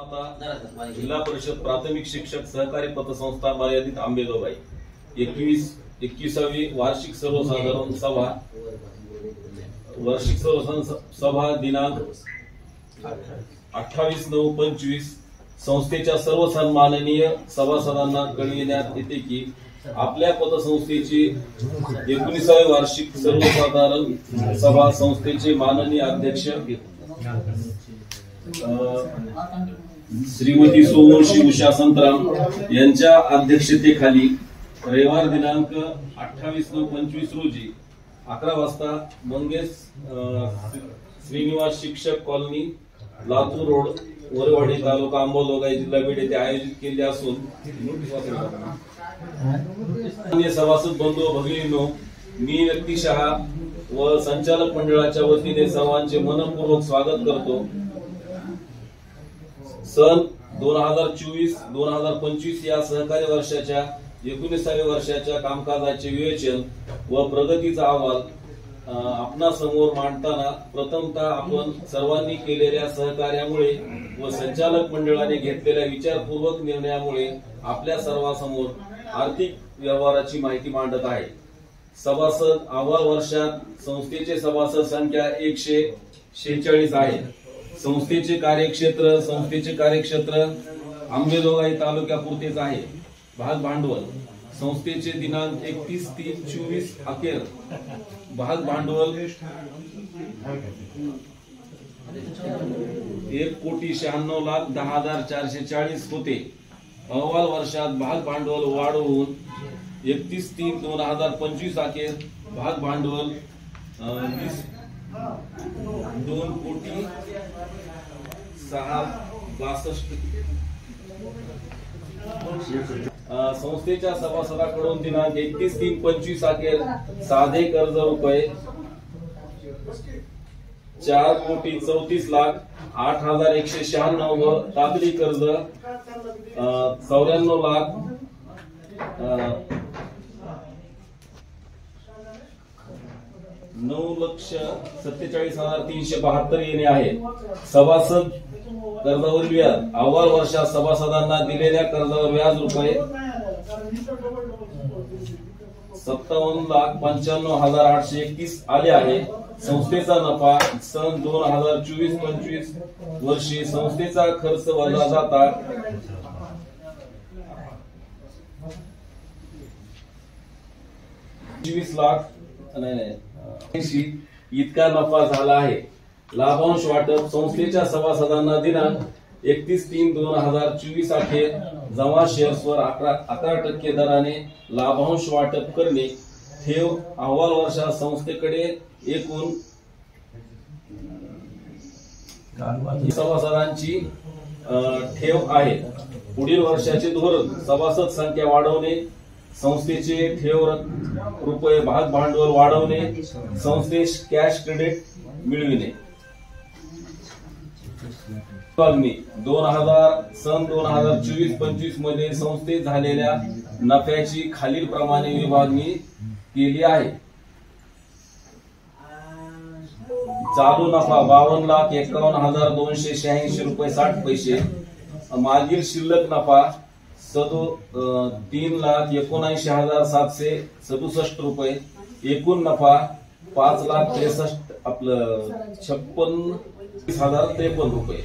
जिल्हा परिषद प्राथमिक शिक्षक सहकारी पतसंस्था मर्यादित आंबेजोगाई 21वी वार्षिक सर्वसाधारण सभा दिनांक 28/9/25 संस्थेच्या सर्व सन्माननीय सभासदांना कळविण्यात येते की आपल्या पतसंस्थेची 19वी वार्षिक सर्वसाधारण सभा संस्थेचे माननीय अध्यक्ष श्रीमती सोमवंशी उषा संतराम यांच्या अध्यक्षतेखाली रविवार दिनांक 28/9/25 रोजी 11 वाजता मंगेश श्रीनिवास शिक्षक कॉलनी लातूर रोड वरवाडी तालुका अंबाजोगाई जिल्हा बीड येथे आयोजित केले असून सभासद बंधू व भगिनींनो, मी व्यक्तिशः व संचालक मंडळाच्या वतीने सर्वांचे मनपूर्वक स्वागत करतो। सन 2024-2025 या सहकारी वर्षाच्या 19व्या वर्षाच्या कामकाजाचे विवेचन व प्रगतीचा अहवाल आपणा समोर मांडताना प्रथमतः आपण सर्वांनी केलेल्या सहकार्यामुळे व संचालक मंडळाने घेतलेल्या विचारपूर्वक निर्णयामुळे आपल्या सर्वांसमोर आर्थिक व्यवहाराची माहिती मांडत आहे। सभासद अहवाल वर्षात संस्थेचे सभासद संख्या 146 आहे। संस्थेचे कार्यक्षेत्र आंबेजोगाई तालुक्यापुरतेच आहे। भाग भांडवल संस्थेचे दिनांक 31/3/24 अखेर भाग भांडवल 1,96,10,440 होते। अहवाल वर्षात भाग भांडवल वाढवून 31/3/2025 अखेर भाग भांडवल 2,62,62 संस्थेच्या सभासदांकडून दिनांक 31/3/25 अखेर साधे कर्ज रुपये 4,34,08,196 व तातडी कर्ज 94,09,47,372 येणे आहे। सभासद कर्जावर व्याज अहवाल वर्षात सभासदांना दिलेल्या कर्जावर व्याज रुपये 57,95,831 आले आहे। संस्थेचा नफा सन 2024-25 वर्षी संस्थेचा खर्च वजा जाता 20,80,000 इतका नफा झाला आहे। लाभांश वाटप संस्थेच्या सभासदांना दिनांक 31/3/2024 अखेर जमा शेअर्सवर 11% दराने लाभांश वाटप करणे। ठेव अहवाल वर्षात संस्थेकडे एकूण सभासदांची ठेव आहे। पुढील वर्षाचे धोरण सभासद संख्या वाढवणे, संस्थेचे ठेव रुपये भाग भांडवल वाढवणे, संस्थेस कॅश क्रेडिट मिळविणे। सन 2024-25 मध्ये संस्थेत झालेल्या नफ्याची खालील प्रमाणे विभागणी केली आहे। चालू नफा 52,51,286 रुपये 60 पैसे। मागील शिल्लक नफा 3,79,767 रुपये। एकूण नफा 5,63,56,053 रुपये।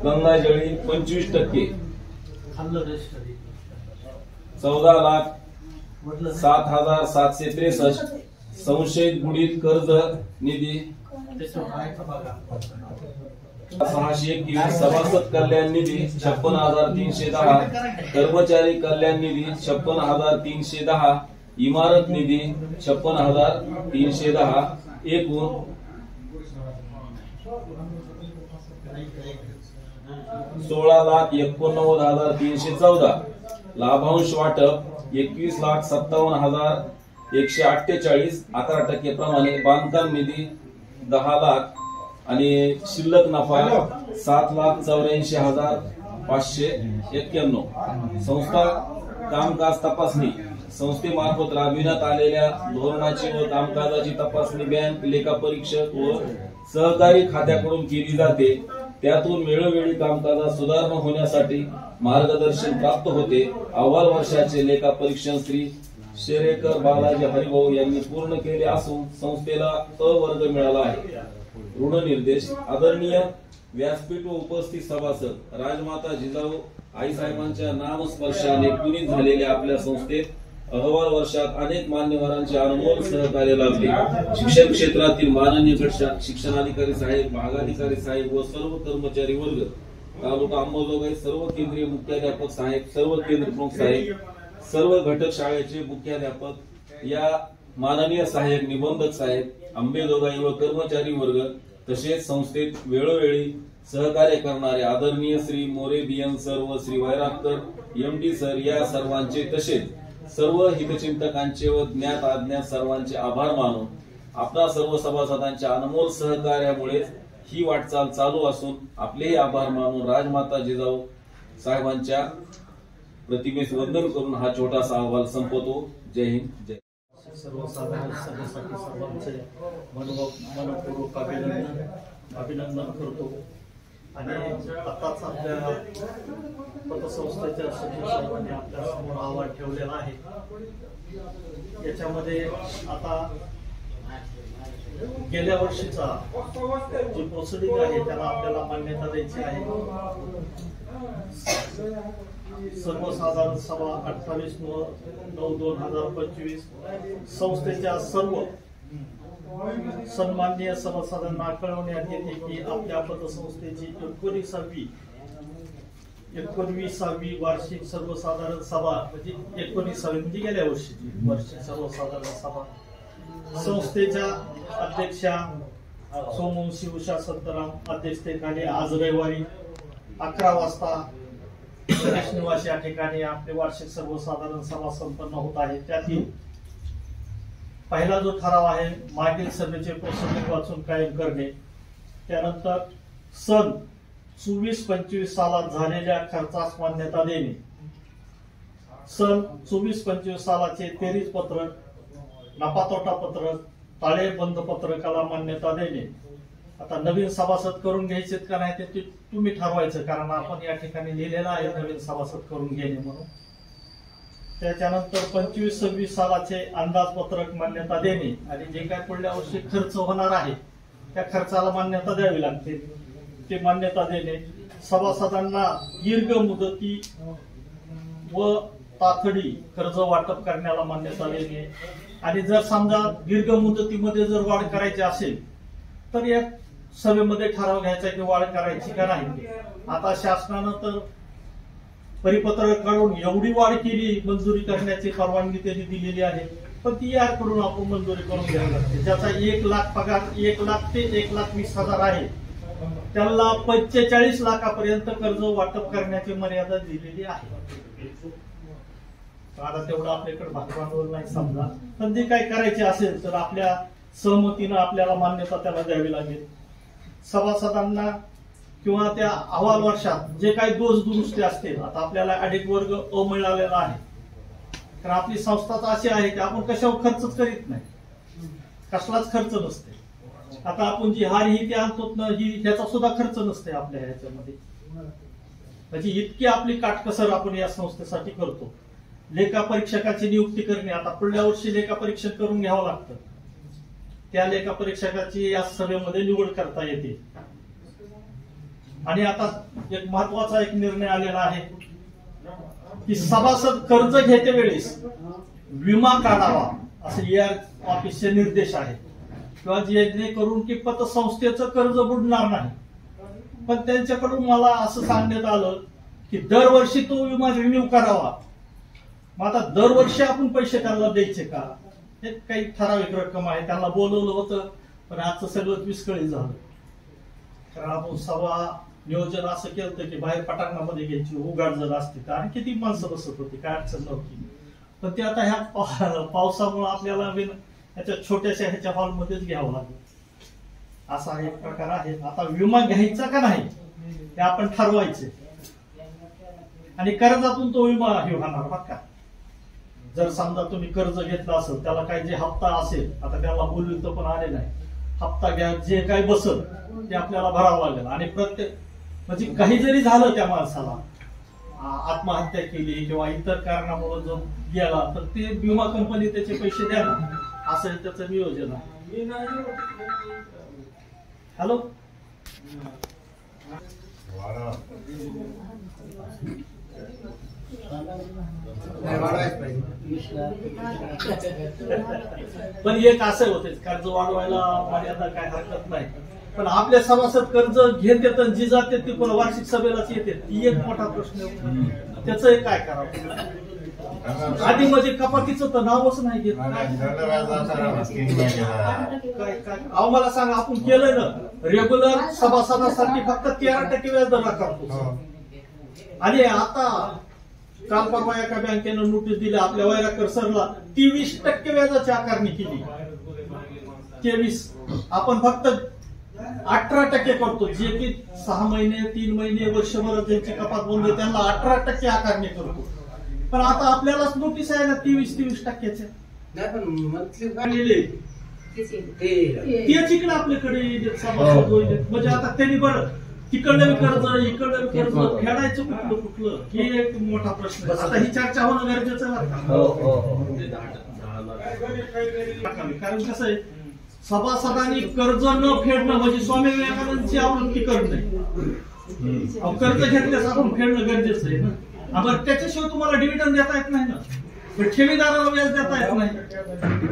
गंगाजळी 25%, 14,07,763। संशयित बुडीत कर्ज निधी 621। सभासद कल्याण निधी 56,310। कर्मचारी कल्याण निधी 56,310। इमारत निधी 56,310। एकूण 16,89,314। लाभांश वाटप 21,57,148 11% प्रमाणे। बांधकाम निधी 10 लाख आणि शिल्लक नफा 7,84,591। संस्था कामकाज तपासणी संस्थेमार्फत राबविण्यात आलेल्या धोरणाची व कामकाजाची तपासणी बँक लेखापरीक्षक व सहकारी खात्याकडून केली जाते। त्यातून वेळोवेळी कामकाजात सुधारणा होण्यासाठी मार्गदर्शन प्राप्त होते. अहवाल वर्षाचे लेखा परीक्षण श्री शेरेकर बालाजी हरिभाऊ यांनी पूर्ण केले असून संस्थेला अ वर्ग मिळाला आहे. ऋणनिर्देश. आदरणीय व्यासपीठ व उपस्थित सभासद, राजमाता जिजाऊ आईसाहेबांच्या नामस्पर्शाने पुनीत झालेल्या आपल्या संस्थेत अहवाल वर्षात अनेक मान्यवरांचे अनमोल सहकार्य लाभले. शिक्षण क्षेत्रातील माननीय गट शिक्षणाधिकारी साहेब, भागाधिकारी साहेब व सर्व कर्मचारी वर्ग, तालुका अंबाजोगाई सर्व केंद्रीय मुख्याध्यापक साहेब, सर्व केंद्र प्रमुख साहेब, सर्व घटक शाळेचे मुख्याध्यापक, या माननीय सहाय्यक निबंधक साहेब, अंबाजोगाई व कर्मचारी वर्ग, तसेच संस्थेत वेळोवेळी सहकार्य करणारे आदरणीय श्री मोरे बियन सर व श्री वैरागकर एमडी सर, या सर्वांचे तसेच सर्व हितचिंतकांचे व ज्ञात अज्ञात सर्वांचे आभार मानून आपणा सर्व सभासदांच्या अनमोल सहकार्यामुळे ही वाटचाल चालू असून आपलेही आभार मानून राजमाता जिजाऊ साहेबांच्या प्रतिमेस वंदन करून हा छोटासा अहवाल संपवतो. जय हिंद, जय. सर्वसाधारण सभेसाठी सर्वांचे मनपूर्वक अभिनंदन करतो. आणि आताच आपल्या पतसंस्थेच्या सचिव साहेबांनी आपल्या समोर अहवाल ठेवलेला आहे. याच्यामध्ये आता गेल्या वर्षीचा जी प्रोसिडिंग आहे त्याला आपल्याला मान्यता द्यायची आहे. सर्वसाधारण सभा 28/9/2025 संस्थेच्या सर्व सन्माननीय सभासदांना कळवण्यात येते की आपल्या पतसंस्थेची 19वी वार्षिक सर्वसाधारण सभा म्हणजे 19वी म्हणजे गेल्या वर्षीची वार्षिक सर्वसाधारण सभा संस्थेच्या अध्यक्षा सोमवंशी उषा संतराम अध्यक्षतेखाली आज रविवारी 11 वाजता गणेश निवास या ठिकाणी आपले वार्षिक सर्वसाधारण सभा संपन्न होत आहे. त्यातील पहिला जो ठराव आहे मागील सभेचे प्रोसिडिंग वाचून कायम करणे. त्यानंतर सन 24-25 सालात झालेल्या खर्चास मान्यता देणे. सन 24-25 सालाचे तेरीज पत्रक, नफा-तोटा पत्रक, ताळेबंद पत्रकाला मान्यता देणे. आता नवीन सभासद करून घ्यायचे का नाही ते तुम्ही ठरवायचं, कारण आपण या ठिकाणी लिहिलेलं आहे नवीन सभासद करून घेणे म्हणून. त्याच्यानंतर 25-26 सालाचे अंदाजपत्रक मान्यता देणे आणि जे काय पुढल्या वर्षी खर्च होणार आहे त्या खर्चाला मान्यता द्यावी लागते ते मान्यता देणे. सभासदांना दीर्घ मुदती व तातडी कर्ज वाटप करण्याला मान्यता देणे. आणि जर समजा दीर्घ मुदतीमध्ये जर वाढ करायची असेल तर या सभेमध्ये ठराव घ्यायचा की वाढ करायची का नाही. आता शासनानं तर परिपत्रक काढून एवढी वाढ केली, मंजुरी करण्याची परवानगी त्यांनी दिलेली आहे, पण ती याकडून आपण मंजुरी करून घ्यावी लागते. ज्याचा 1 लाख पगार 1 लाख ते 1,20,000 आहे त्याला 45 लाखापर्यंत कर्ज वाटप करण्याची मर्यादा दिलेली आहे. आता तेवढं आपल्याकडे भागभांडवल नाही समजा, पण जे काही करायचे असेल तर आपल्या सहमतीनं आपल्याला मान्यता त्याला द्यावी लागेल. सभासदांना किंवा त्या अहवाल वर्षात जे काही दोष दुरुस्ती असतील, आता आपल्याला ऑडिट वर्ग अ मिळालेला आहे, कारण आपली संस्था अशी आहे की आपण कशावर खर्चच करीत नाही, कसलाच खर्च नसते. आता आपण जी हार ही ते आणतो ना, ही ह्याचा सुद्धा खर्च नसते आपल्या ह्याच्यामध्ये. म्हणजे इतकी आपली काटकसर आपण या संस्थेसाठी करतो. लेखा परीक्षकाची नियुक्ती करणे, आता पुढल्या वर्षी लेखा परीक्षण करून घ्यावं लागतं. त्या लेखा परीक्षकाची या सभेमध्ये निवड करता येते. आणि आता एक महत्वाचा एक निर्णय आलेला आहे की सभासद कर्ज घेते वेळेस विमा काढावा, असे या ऑफिसचे निर्देश आहेत. किंवा जेणेकरून की पतसंस्थेचं कर्ज बुडणार नाही. पण त्यांच्याकडून मला असं सांगण्यात आलं की दरवर्षी तो विमा रिन्यू करावा. मग आता दरवर्षी आपण पैसे त्याला द्यायचे का, हे काही ठराविक रक्कम आहे. त्यांना बोलवलं होतं पण आजचं सगळं विस्कळीत झालं. कारण आपण सभा नियोजन असं केलं की बाहेर पटांगणामध्ये घ्यायची, उघाड जर असते तर आणि किती माणसं बसत होती, काय अडचण नव्हती. पण ते आता ह्या पावसामुळे आपल्याला ह्याच्या छोट्याशा ह्याच्या हॉलमध्येच घ्यावं लागेल, असा एक प्रकार आहे. आता विमा घ्यायचा का नाही हे आपण ठरवायचे आणि कर्जातून तो विमा हे होणार बघा का. जर समजा तुम्ही कर्ज घेतलं असेल त्याला काही जे हप्ता असेल, आता त्याला बोलून तर पण आले नाही, हप्ता घ्या जे काही बसल ते आपल्याला भरावं लागेल. आणि प्रत्येक म्हणजे काही जरी झालं त्या माणसाला, आत्महत्या केली किंवा इतर कारणामुळे जो गेला, तर ते विमा कंपनी त्याचे पैसे द्या ना, असं त्याचं नियोजन आहे. हॅलो, पण एक असं होते, कर्ज वाढवायला मर्यादा काय हरकत नाही, पण आपल्या सभासद कर्ज घेत येतात, जी जाते ती पण वार्षिक सभेलाच येते, ती एक मोठा प्रश्न आहे. त्याचं एक काय करावं? आधी मध्ये कपातीचं तर नावच नाही घेत. अहो मला सांगा, आपण केलंय ना रेग्युलर सभासदासाठी फक्त 13% व्याजदर आकारतो, आणि आता काल परवा एका बँकेनं नोटीस दिली आपल्या वैराकर सरला, 23% व्याजाची आकारणी केली. 23 आपण फक्त 18% करतो, जे की 6 महिने 3 महिने वर्षभर ज्यांची कपात बंद त्यांना 18% आकारणी करतो. पण आता आपल्यालाच नोटीस आहे ना 23% नाही, पण मंथली तेच इकडे आपल्याकडे सभासद होईल. म्हणजे आता त्यांनी बरं तिकडलं कर्ज इकडलं कर्ज फेडायचं कुठलं हे एक मोठा प्रश्न आहे. आता ही चर्चा होणं गरजेचं आहे. कारण कसं आहे, सभासदांनी कर्ज न फेडणं म्हणजे स्वामी विवेकानंदची आवृत्ती करणे. कर्ज घेतल्यास आपण फेडणं गरजेचं आहे ना. बरं, त्याच्याशिवाय तुम्हाला डिव्हिडंड देता येत नाही ना, पण ठेवीदाराला व्याज देता येत नाही,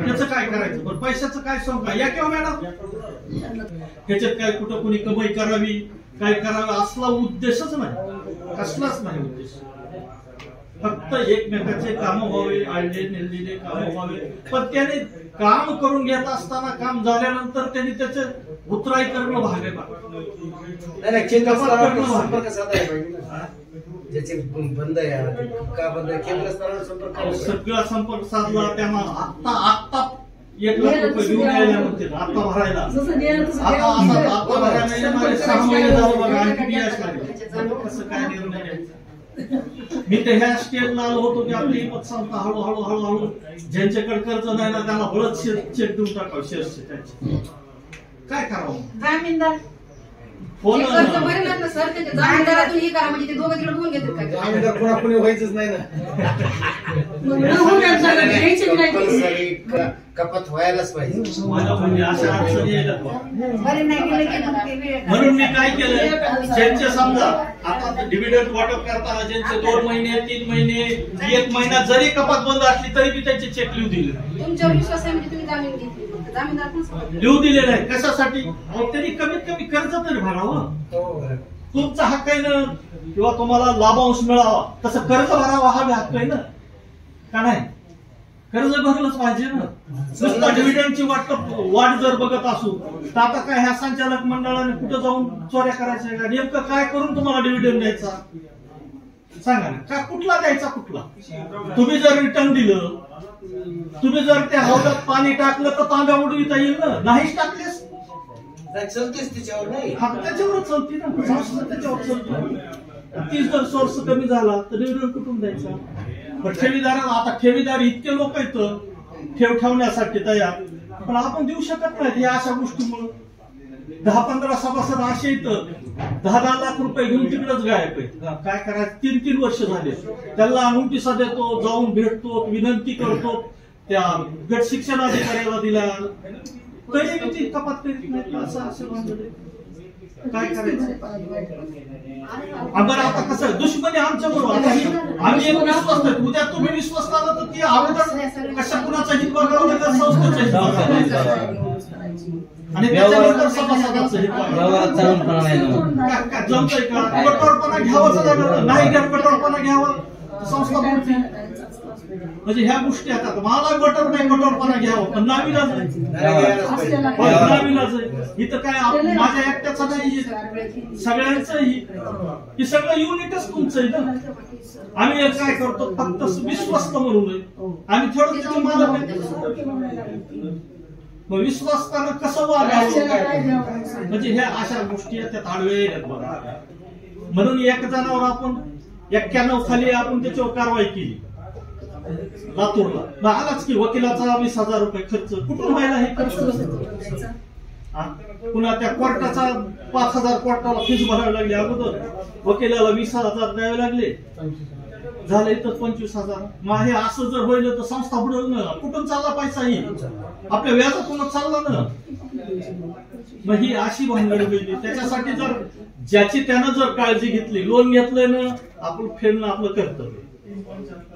त्याचं काय करायचं? बरं, पैशाचं काय सांगा या किंवा मॅडम, ह्याच्यात काय कुठं कुणी कमाई करावी काय करावं असला उद्देशच नाही, कसलाच नाही उद्देश. फक्त एकमेकाचे काम व्हावे, आळले नेलेले काम व्हावे. पण त्याने काम करून घेत असताना काम झाल्यानंतर त्यांनी त्याचे उतराई करणं भाग आहे. ज्याचे बंद आहे का बंद केंद्र स्तरावर संपर्क सगळा संपर्क साधला. त्यांना आत्ता 1 लाख रुपये घेऊन यायला म्हणते आता भरायला. आता भरायला 6 महिने झालं बघा, आणखी याच लागले. कसं काय निर्णय घ्यायचा? मी तर ह्या स्टेजला आलो होतो की आपली हिंमत संस्था हळूहळू हळूहळू ज्यांच्याकडे कर्ज नाही ना त्यांना बळच चेक देऊन टाकावं शेअर्सचे. त्याचे काय करावं? जामीनदार फोन सर, त्याच्या जामीनदारातून हे करा म्हणजे ते दोघं तिकडे बघून घेतात का? जामीनदार कोणाकोणी व्हायचंच नाही ना, कपात व्हायलाच पाहिजे. म्हणजे अशा अडचणी येतात. बरे नाही गेलं की मग ते वेळ म्हणून मी काय केलं, ज्यांचे समजा आता डिव्हिडंड वाटप करताना ज्यांचे 2 महिने 3 महिने 1 महिना जरी कपात बंद असली तरी मी त्यांचे चेक लिहू दिले. तुमच्यावर विश्वास आहे म्हणजे तुम्ही जामीन घेतली, फक्त जामीनदार पण सांगा. लिहू दिलेलं आहे. कशासाठी? त्यांनी कमीत कमी कर्ज तरी भरावं. तुमचा हक्क आहे ना, किंवा तुम्हाला लाभांश मिळावा तसं कर्ज भरावा हा हक्क आहे ना, का नाही? कर्ज भरलंच पाहिजे ना. नुसतं डिव्हिडंडची वाट जर बघत असू तर आता काय ह्या संचालक मंडळाने कुठं जाऊन चोऱ्या करायच्या का? नेमकं काय करून तुम्हाला डिव्हिडंड द्यायचा सांगा ना. का कुठला द्यायचा? कुठला? तुम्ही जर रिटर्न दिलं, तुम्ही जर त्या हौदात पाणी टाकलं तर तांब्या उडविता येईल ना. नाहीच टाकलेस चलतेच त्याच्यावर नाही, त्याच्यावर चलते ना, संस्था त्याच्यावर चलते. तीच जर सोर्स कमी झाला तर डिव्हिडंड कुठून द्यायचा? पण ठेवीदाराला आता ठेवीदार इतके लोक आहेत ठेव ठेवण्यासाठी तयार, पण आपण देऊ शकत नाही या अशा गोष्टीमुळे. 10-15 सभासद असे येतं 10-10 लाख रुपये घेऊन तिकडेच गायब आहेत. काय करायचं? 3-3 वर्ष झाले. त्यांना नोटिसा देतो, जाऊन भेटतो, विनंती करतो, त्या गट शिक्षण अधिकाऱ्याला दिला तरी ती कपात करीत नाही. असं काय करायचं? बरं, आता कसं दुश्मनी आमच्या बरोबर, आम्ही एक विश्वास नाही. उद्या तुम्ही विश्वास लावला तर ती अगोदर कशा कुणाचं हित बघावं लागेल, संस्थेचं हित बघावं आणि त्याच्यानंतर सभासदाचं हित जमतंय का? कठोरपणा घ्यावाच लागणार नाही. कठोरपणा घ्यावा संस्था बोलते. म्हणजे ह्या गोष्टी आता मला गटर नाही कठोरपणा घ्यावं, पण नाविलाज आहे. इथं काय माझ्या एकट्याचा नाही, सगळ्यांचं हे सगळं युनिटच तुमचं आहे ना. आम्ही काय करतो फक्त विश्वस्त म्हणून आम्ही थोडं त्याची मालक. मग विश्वासानं कसं वागावं म्हणजे ह्या अशा गोष्टी त्यात आडवे येतात बघा. म्हणून एक जणावर आपण 91 खाली आपण त्याच्यावर कारवाई केली लातूरला. आलाच की वकिलाचा 20,000 रुपये खर्च कुठून व्हायला हे खर्च? पुन्हा त्या कोर्टाचा 5,000 कोर्टाला फीस भरावी लागली, अगोदर वकिलाला 20,000 द्यावे लागले, झालं इथं 25,000. मग हे असं जर होईल तर संस्था बुडेल ना. कुठून चालला पैसा? ही आपल्या व्याजातूनच चालला ना. मग ही अशी भानगड गेली. त्याच्यासाठी जर ज्याची त्यानं जर काळजी घेतली, लोन घेतलंय ना, आपण फेडणं आपलं कर्तव्य,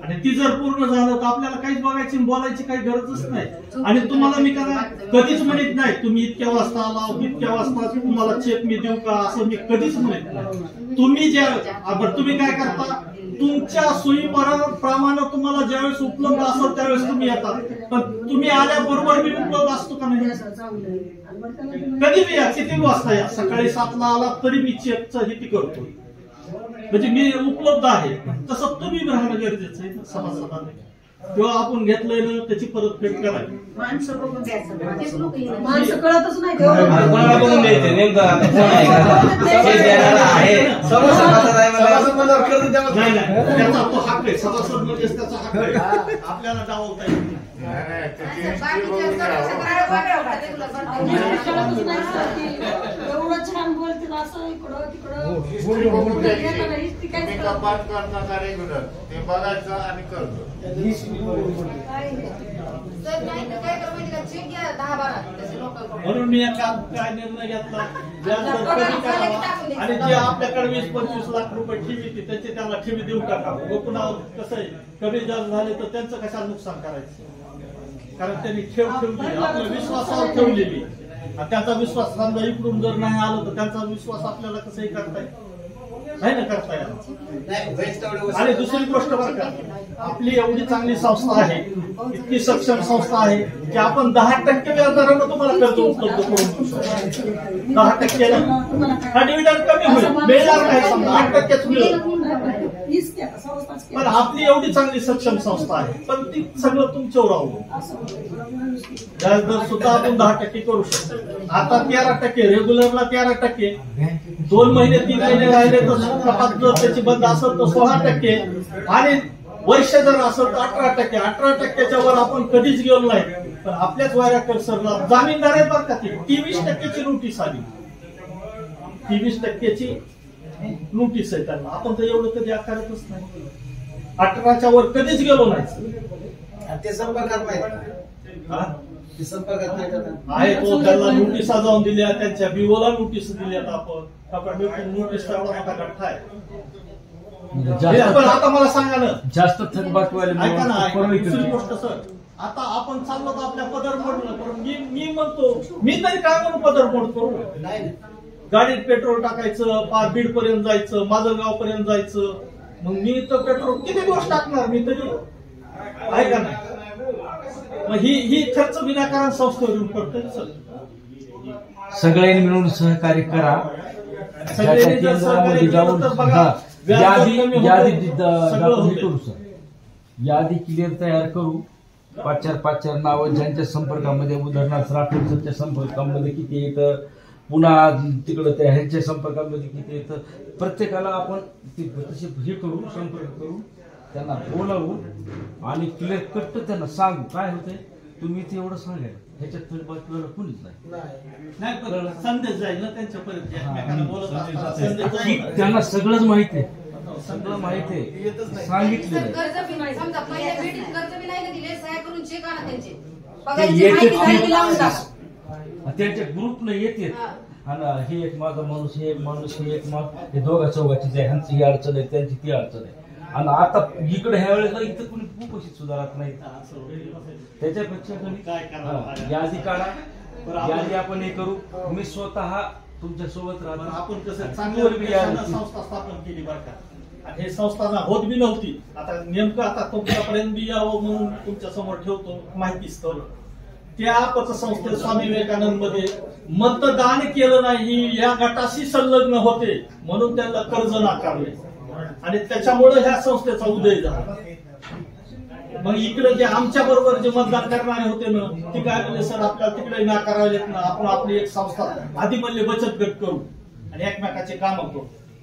आणि ती जर पूर्ण झालं तर आपल्याला काहीच बघायची बोलायची काही गरजच नाही. आणि तुम्हाला मी कधीच म्हणत नाही तुम्ही इतक्या वाजता आला, इतक्या वाजता तुम्हाला चेक मी देऊ का, असं मी कधीच म्हणत नाही. तुम्ही तुम्ही काय करता, तुमच्या सोयीप्रमाणे तुम्हाला ज्यावेळेस उपलब्ध असेल त्यावेळेस तुम्ही येता. पण तुम्ही आल्याबरोबर मी उपलब्ध असतो का नाही? कधी मी या, किती वाजता या, सकाळी 7ला आला तरी मी चेकचं हिती करतो, म्हणजे मी उपलब्ध आहे. तसं तुम्ही राहणं गरजेचं आहे सभासदाने. किंवा आपण घेतलंय ना त्याची परतफेड करावी. माणसं बघून द्यायचं, माणसं कळतच नाही. नाही त्याचा तो हक्क आहे, सभासद म्हणजे त्याचा हक्क आहे, आपल्याला डावता येईल. एवढं छान बोलतील असं इकडं तिकडं ते बघायचं आणि करतो. म्हणून मी काय निर्णय घेतला, व्याजदर कमी करावा आणि जे आपल्याकडे 20-25 लाख रुपये ठेवी त्याचे त्याला ठेवी देऊ टाकावं. पुन्हा कसं आहे, कमी जास्त झाले तर त्यांचं कशाला नुकसान करायचं, कारण त्यांनी ठेव ठेवली, आपल्या विश्वासावर ठेवलेली. त्याचा विश्वास समजा इकडून जर नाही आलो तर त्यांचा विश्वास आपल्याला कसंही करता येईल, नाही ना करता येईल. आणि दुसरी गोष्ट बरं का, आपली एवढी चांगली संस्था आहे, इतकी सक्षम संस्था आहे की आपण 10% व्याजदरानं तुम्हाला कर्ज उपलब्ध करून देऊ शकतो. 10% हा डिव्हिडंड कमी होईल, मिळणार नाही, समजा 8%च मिळेल. पण आपली एवढी चांगली सक्षम संस्था आहे, पण ती सगळं तुमच्यावर अवलंबून. व्याजदर सुद्धा आपण 10% करू शकतो. आता 13%, रेग्युलरला 13%, 2 महिने 3 महिने राहिले तर कपात जर त्याची बंद असेल तर 16%, आणि वर्ष जर असेल तर 18%. 18%च्या वर आपण कधीच गेलो नाही. पण आपल्याच वायराकर सरला जामीनदार आहे बरं का, ती 23%ची नोटीस आली, 23%ची नोटीस आहे त्यांना. आपण तर एवढं कधी आकारतच नाही, 18च्या वर कधीच गेलो नाही. ते संपर्कात नाही, ते संपर्कात नाही आहे तो. त्यांना नोटिसा जाऊन दिल्या, त्यांच्या बिओला नोटीस दिल्यात. आपण नोटीसचा एवढा मोठा गठ्ठा आहे. पण आता मला सांगा ना, जास्त थकबाकीवाले ऐका ना, दुसरी गोष्ट सर, आता आपण चाललो तर आपल्या पदरमोडला करून, मी म्हणतो, मी तरी काय म्हणून पदरमोड करू? गाडीत पेट्रोल टाकायचं, बीड पर्यंत जायचं, माजलगाव पर्यंत जायचं, मग मी तर पेट्रोल किती दिवस टाकणार मी तरी, आहे का नाही? मग ही खर्च विनाकारण संस्थेवर येऊन पडतोय सर. सगळ्यांनी मिळून सहकार्य करा. सगळ्यांनी जर सहकार्य केलं तर बघा, यादी सगळं करू सर, यादी क्लिअर तयार करू. 5-4 नावं ज्यांच्या संपर्कामध्ये, उदाहरणार्थ राठोड सरच्या संपर्कामध्ये किती येतं, पुन्हा तिकडं त्या ह्यांच्या संपर्कामध्ये किती येतं, प्रत्येकाला आपण तसे हे करू, संपर्क करू, त्यांना बोलावू आणि क्लिअर कट त्यांना सांगू. काय होतंय, तुम्ही ते एवढं सांगाल, ह्याच्यात थकबाकीवाला कुणीच नाही. संदेश जाईल ना त्यांच्यापर्यंत, एकमेकांना बोलत असताना त्यांना सगळंच माहिती आहे, सगळं माहिती आहे, सांगितलं. समजा पहिल्या भेटीत कर्ज बी नाही दिले, सह्या करून चेक आणा त्यांचे, त्यांच्या ग्रुपनं येते, आणि हे एक माझा माणूस, हे एक माणूस, हे एक माणूस, हे दोघा चौघाची आहे, ह्यांची ही अडचण आहे, त्यांची ती अडचण आहे. आणि आता इकडे ह्या वेळेला इथं कोणी खूप अशी सुधारत नाही. त्याच्यापेक्षा यादी काढा, यादी आपण हे करू. मी स्वतः तुमच्या सोबत राहतो. आपण कसं चांगलं संस्था स्थापन केली बरं का, आणि हे संस्था होत बी नव्हती. आता नेमकं आता तुमच्यापर्यंत बी यावं म्हणून तुमच्या समोर ठेवतो माहितीच तर. त्या पतसंस्थेत स्वामी विवेकानंद मध्ये मतदान केलं नाही, या गटाशी संलग्न होते म्हणून त्यांना कर्ज नाकारले, आणि त्याच्यामुळे ह्या संस्थेचा उदय झाला. मग इकडे जे आमच्या बरोबर जे मतदान करणारे होते ना, ते काय म्हणले, सर आपल्याला तिकडे नाकारायलेत ना, आपण आपली एक संस्था आधी म्हणले बचत गट करू आणि एकमेकाचे काम करू.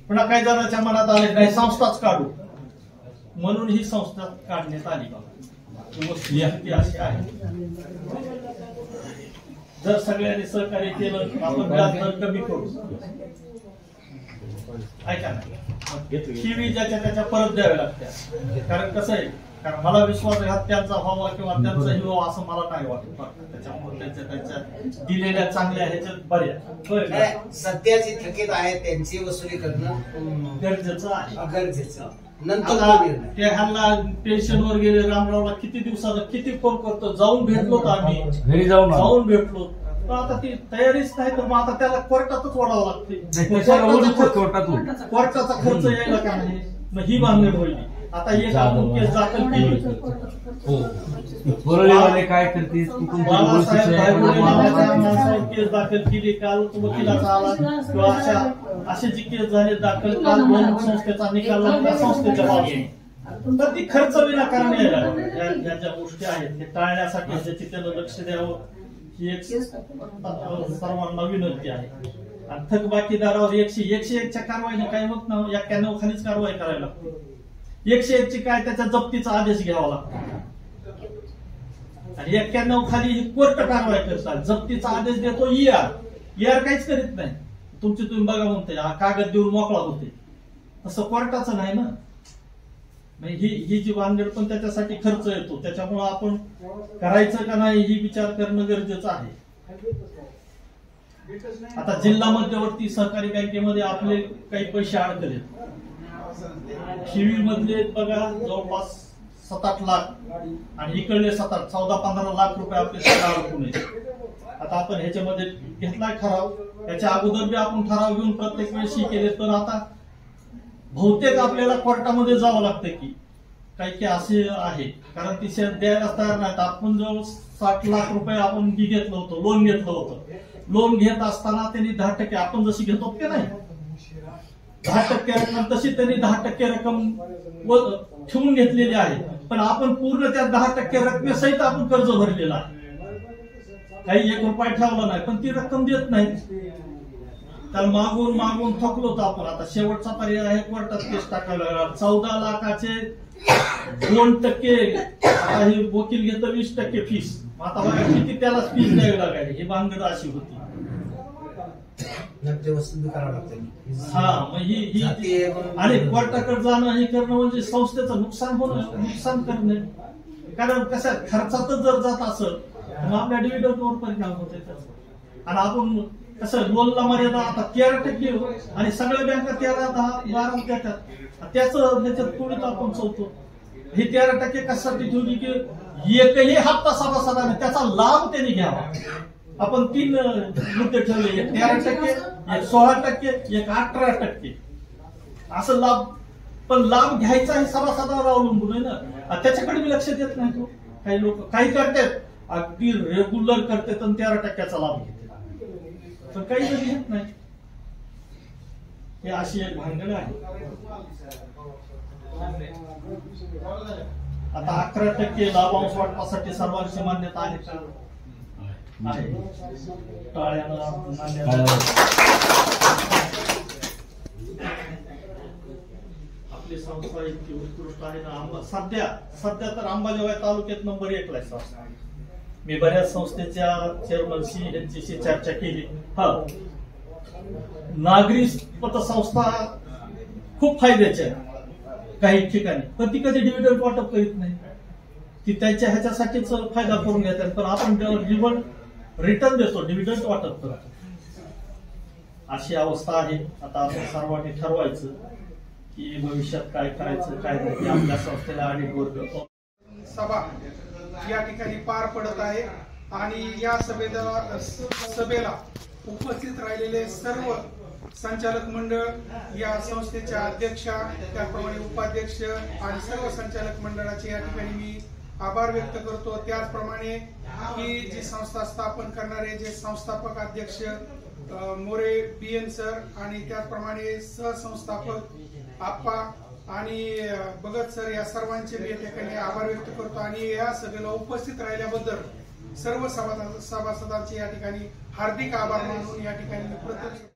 पुन्हा काही जणांच्या मनात आले नाही, संस्थाच काढू, म्हणून ही संस्था काढण्यात आली. ती अशी आहे. जर सगळ्यांनी सहकार्य केलं तर आपण व्याज दर कमी करू. ऐका ना, ही ज्याच्या त्याच्या परत द्याव्या लागत्या. कारण कसं आहे, कारण मला विश्वासघात त्यांचा व्हावा किंवा त्यांचा ही व्हावा असं मला नाही वाटत. त्याच्यामुळे त्यांच्या दिलेल्या चांगल्या ह्याच्यात बऱ्या सध्याची थकीत आहे त्यांची वसुली करणं गरजेचं आहे. गरजेचं. नंतर ते ह्यांना पेन्शनवर गेले, रामरावला किती दिवसाला किती फोन करतो, जाऊन भेटलो तर आम्ही घरी जाऊन भेटलो. पण आता ती तयारीच नाही, तर मग आता त्याला कोर्टातच ओढावं लागते. कोर्टाचा खर्च यायला का नाही, मग ही भानगड होईल. आता एक आपण केस दाखल केली, काय करते बाळासाहेब केस दाखल केली, काल वकिलाचा आला किंवा असे जी केस झाले दाखल, काल दोन संस्थेचा निकाल लागला संस्थेच्या बाजूने. तर ती खर्च विनाकारण यायला या ज्या गोष्टी आहेत ते टाळण्यासाठी ज्याची त्यानं लक्ष द्यावं ही एक सर्वांना विनंती आहे. आणि थकबाकीदारावर 101च्या कारवाईने काय होत नाही, 91 खालीच कारवाई करायला लागते. 101ची काय, त्याच्या जप्तीचा आदेश घ्यावा लागतो. आणि 91 खाली ही कोर्ट कारवाई करतात. जप्तीचा आदेश देतो ER काहीच करीत नाही. तुमची तुम्ही बघा म्हणते हा कागद देऊन मोकळा होते, तसं कोर्टाचं नाही ना. ही जी भानगड पण त्याच्यासाठी खर्च येतो. त्याच्यामुळे आपण करायचं का नाही ही विचार करणं गरजेचं आहे. आता जिल्हा मध्यवर्ती सहकारी बँकेमध्ये आपले काही पैसे अडकले. शिवी मधले बघा जवळपास 7-8 लाख आणि इकडले 14-15 लाख रुपये आपले सगळं अडकून आहेत. आता आपण ह्याच्यामध्ये घेतलाय ठराव, त्याच्या अगोदर बी आपण ठराव घेऊन प्रत्येक वेळेस केले, तर आता बहुतेक आपल्याला कोर्टामध्ये जावं लागतं की काही असे आहे. कारण ती शेअर द्यायला तयार नाहीत. आपण जवळ 60 लाख रुपये आपण घेतलं होतं, लोन घेतलं होतं. लोन घेत असताना त्यांनी 10% आपण जशी घेतो की नाही 10% रक्कम, तशी त्यांनी 10% रक्कम ठेवून घेतलेली आहे. पण आपण पूर्ण त्या 10% रकमेसहित आपण कर्ज भरलेलं आहे. काही 1 रुपया ठेवला नाही, पण ती रक्कम देत नाही. त्याला मागून थकलो होतो आपण. आता शेवटचा पर्याय आहे कोर्टात केस टाकायला लागला. 14 लाखाचे 2%, आता हे वकील घेतं 20% फीस. आता बघा किती त्याला फीस द्यावी लागायची. ही भानगड अशी होती. आणि कोर्टाकडे जाणं हे करणं म्हणजे संस्थेचं नुकसान करणे. कारण कसं खर्चातच जर जात असेल तर मग आपल्या डिव्हिडंडवर परिणाम होते. आणि आपण कसं लोनला मर्यादा आता 13% आणि सगळ्या बँका 13-10-12 देतात. त्याचं त्याच्यात थोडीच आपण चौतो. ही 13% कशासाठी ठेवली की एकही हप्ता सभासदाने त्याचा लाभ त्यांनी घ्यावा. आपण 3 मुद्दे ठेवले, 13%, 16%, 18%. असं लाभ, पण लाभ घ्यायचा हे सभासदावर अवलंबून आहे ना. त्याच्याकडे मी लक्ष देत नाही. काही लोक काही करतात, अगदी रेग्युलर करतात आणि 13%चा लाभ घेतात, पण काही जण घेत नाही. हे अशी एक भानगड आहे. आता 11% लाभांश वाटपासाठी सर्वांची मान्यता आहे का? टाळ्यानं आपली संस्था इतकी उत्कृष्ट आहे ना. सध्या तर अंबाजोगाई तालुक्यात नंबर 1 ला संस्था. मी बऱ्याच संस्थेच्या चेअरमनशी यांच्याशी चर्चा केली. नागरी पतसंस्था खूप फायद्याच्या आहे काही ठिकाणी, पण ती कधी डिव्हिडंड वाटप करीत नाही. ती त्यांच्या ह्याच्यासाठीच फायदा करून घेतात, पण आपण रिटर्न देतो, डिव्हिडंड वाटप करतो. अशी अवस्था आहे. आता आपण सर्वांनी ठरवायचं की भविष्यात काय करायचं काय नाही. आपल्या संस्थेला आणि वर्ग सभा या ठिकाणी पार पडत आहे. आणि या सभेला उपस्थित राहिलेले सर्व संचालक मंडळ, या संस्थेच्या अध्यक्षा, त्याप्रमाणे उपाध्यक्ष आणि सर्व संचालक मंडळाचे या ठिकाणी मी आभार व्यक्त करतो. त्याचप्रमाणे ही जी संस्था स्थापन करणारे जे संस्थापक अध्यक्ष मोरे BN सर आणि त्याचप्रमाणे सहसंस्थापक आप्पा आणि भगत सर, या सर्वांचे मी या ठिकाणी आभार व्यक्त करतो. आणि या सभेला उपस्थित राहिल्याबद्दल सर्व सभासदांचे या ठिकाणी हार्दिक आभार मानून या ठिकाणी प्रत्यक्ष